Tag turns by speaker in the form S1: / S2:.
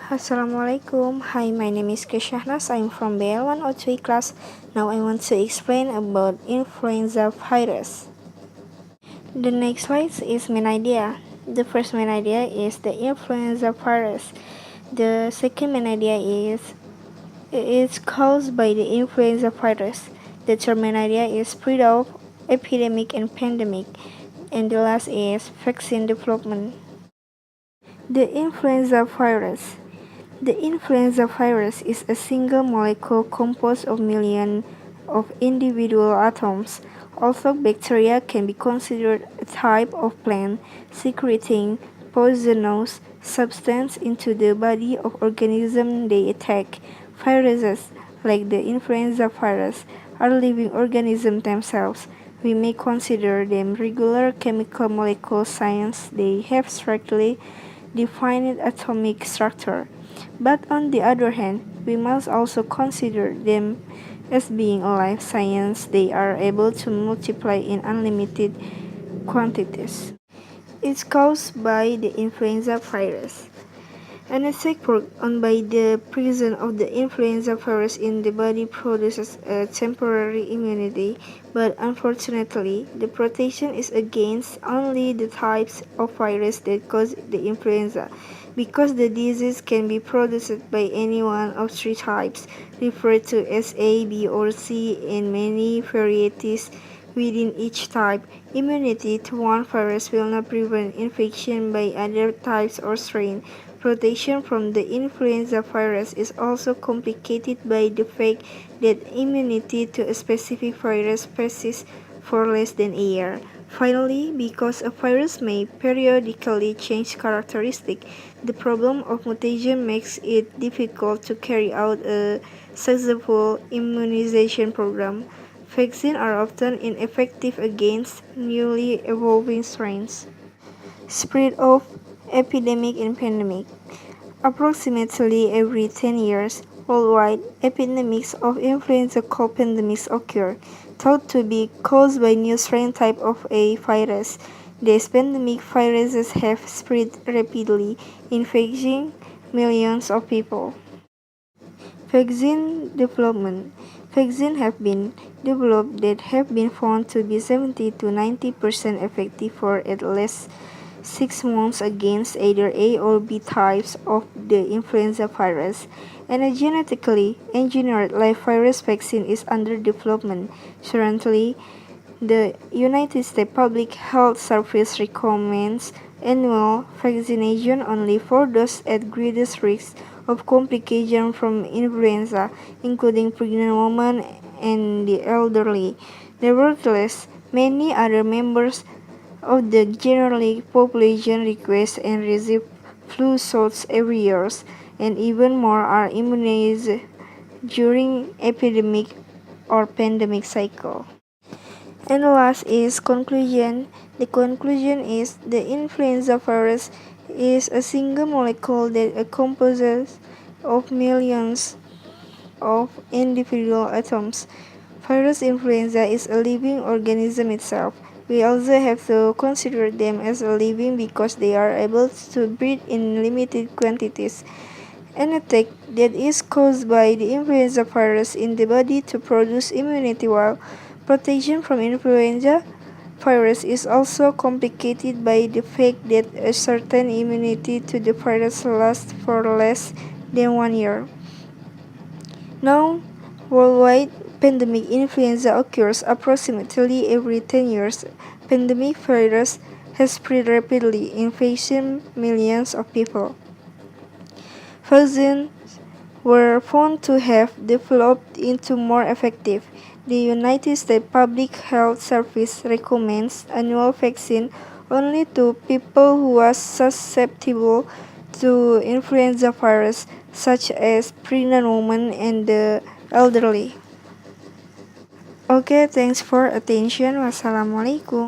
S1: Assalamualaikum. Hi, my name is Krishnas. I'm from BL103 class. Now I want to explain about influenza virus. The next slide is main idea. The first main idea is the influenza virus. The second main idea is it's caused by the influenza virus. The third main idea is spread of epidemic and pandemic. And the last is vaccine development. The influenza virus. The influenza virus is a single molecule composed of millions of individual atoms. Although bacteria can be considered a type of plant secreting poisonous substance into the body of organisms they attack, viruses, like the influenza virus, are living organisms themselves. We may consider them regular chemical molecule science. They have strictly defined atomic structure. But on the other hand, we must also consider them as being alive science. They are able to multiply in unlimited quantities. It's caused by the influenza virus. An attack on by the presence of the influenza virus in the body produces a temporary immunity, but unfortunately, the protection is against only the types of virus that cause the influenza, because the disease can be produced by any one of three types, referred to as A, B, or C, and many varieties within each type. Immunity to one virus will not prevent infection by other types or strain. Protection from the influenza virus is also complicated by the fact that immunity to a specific virus persists for less than a year. Finally, because a virus may periodically change characteristics, the problem of mutation makes it difficult to carry out a successful immunization program. Vaccines are often ineffective against newly evolving strains. Spread of epidemic and pandemic. Approximately every 10 years, worldwide epidemics of influenza called pandemics occur, thought to be caused by new strain type of a virus. These pandemic viruses have spread rapidly, infecting millions of people. Vaccine development. Vaccines have been developed that have been found to be 70 to 90% effective for at least 6 months against either A or B types of the influenza virus, and a genetically engineered live virus vaccine is under development. Currently, the United States Public Health Service recommends annual vaccination only for those at greatest risk of complication from influenza, including pregnant women and the elderly. Nevertheless, many other members of the general population request and receive flu shots every year, and even more are immunized during epidemic or pandemic cycle. And last is conclusion. The conclusion is the influenza virus is a single molecule that composes of millions of individual atoms. Virus influenza is a living organism itself. We also have to consider them as a living because they are able to breed in limited quantities. An attack that is caused by the influenza virus in the body to produce immunity, while protection from influenza virus is also complicated by the fact that a certain immunity to the virus lasts for less than 1 year. Now, worldwide pandemic influenza occurs approximately every 10 years. Pandemic virus has spread rapidly, infecting millions of people. Vaccines were found to have developed into more effective. The United States Public Health Service recommends annual vaccine only to people who are susceptible to influenza virus, such as pregnant women and the elderly. Okay, thanks for attention. Wassalamualaikum.